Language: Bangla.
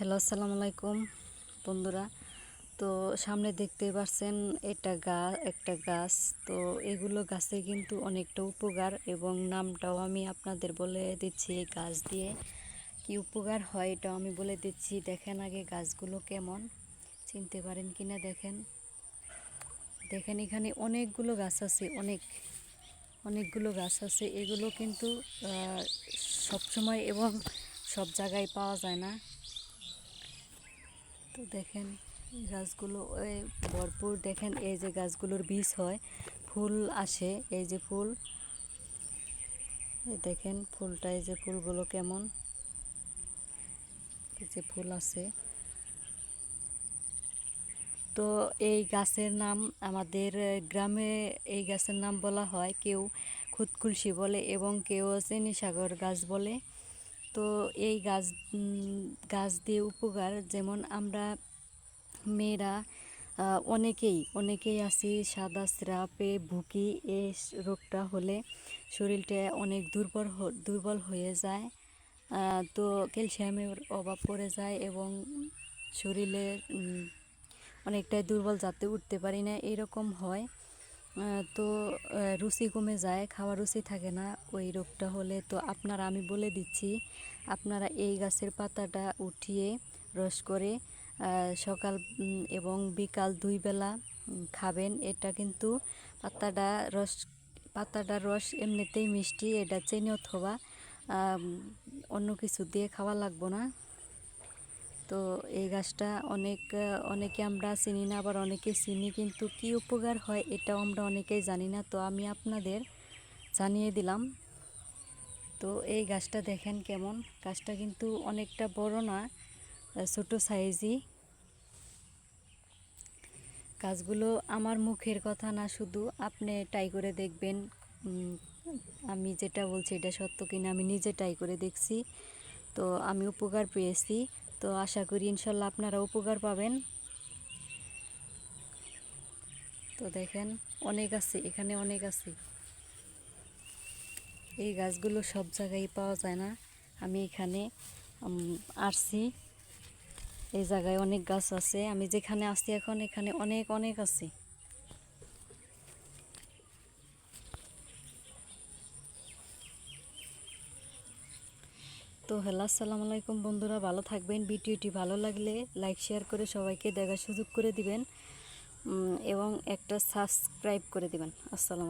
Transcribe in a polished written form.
হ্যালো, আসসালামু আলাইকুম বন্ধুরা। তো সামনে দেখতে পাচ্ছেন একটা গাছ। তো এগুলো গাছে কিন্তু অনেকটা উপকার, এবং নামটাও আমি আপনাদের বলে দিচ্ছি। এই গাছ দিয়ে কি উপকার হয় এটাও আমি বলে দিচ্ছি। দেখেন আগে গাছগুলো কেমন, চিনতে পারেন কিনা দেখেন। দেখেন এখানে অনেকগুলো গাছ আছে, অনেকগুলো গাছ আছে। এগুলো কিন্তু সবসময় এবং সব জায়গায় পাওয়া যায় না। তো দেখেন গাছগুলো ভরপুর। দেখেন এই যে গাছগুলোর বীজ হয়, ফুল আসে, এই যে ফুল, দেখেন ফুলটা, এই যে ফুলগুলো কেমন, এই যে ফুল আছে। তো এই গাছের নাম আমাদের গ্রামে এই গাছের নাম বলা হয়, কেউ খুদকুলসি বলে এবং কেউ চেনি সাগর গাছ বলে। তো এই গাছ দিয়ে উপকার, যেমন আমরা মেয়েরা অনেকেই আছি সাদা স্রাপে ভুগি। এই রোগটা হলে শরীরটা অনেক দুর্বল হয়ে যায়। তো ক্যালসিয়ামের অভাব পড়ে যায় এবং শরীরের অনেকটাই দুর্বল, যাতে উঠতে পারি না এরকম হয়। তো রুচি কমে যায়, খাওয়ার রুচি থাকে না ওই রোগটা হলে। তো আমি বলে দিচ্ছি, আপনারা এই গাছের পাতাটা উঠিয়ে রস করে সকাল এবং বিকাল 2 বেলা খাবেন। এটা কিন্তু পাতাটার রস এমনিতেই মিষ্টি, এটা চিনি অথবা অন্য কিছু দিয়ে খাওয়া লাগবো না। তো এই গাছটা অনেকে আমরা চিনি না, আবার অনেকে চিনি, কিন্তু কি উপকার হয় এটাও আমরা অনেকেই জানি না। তো আমি আপনাদের জানিয়ে দিলাম। তো এই গাছটা দেখেন কেমন, গাছটা কিন্তু অনেকটা বড় না, ছোট সাইজই। গাছগুলো আমার মুখের কথা না, শুধু আপনি ট্রাই করে দেখবেন। আমি যেটা বলছি এটা সত্য কিনা আমি নিজে ট্রাই করে দেখছি, তো আমি উপকার পেয়েছি। তো আশা করি ইনশাল্লাহ আপনারা উপকার পাবেন। তো দেখেন অনেক আছে, এখানে অনেক আছে। এই গাছগুলো সব জায়গায় পাওয়া যায় না। আমি এখানে আসছি, এই জায়গায় অনেক গাছ আছে। আমি যেখানে আছি এখন, এখানে অনেক অনেক আছে। তো হ্যালো, আসসালামু আলাইকুম বন্ধুরা, ভালো থাকবেন। ভিডিওটি ভালো লাগলে লাইক শেয়ার করে সবাইকে দেখার সুযোগ করে দিবেন, এবং একটা সাবস্ক্রাইব করে দিবেন। আসসালামু আলাইকুম।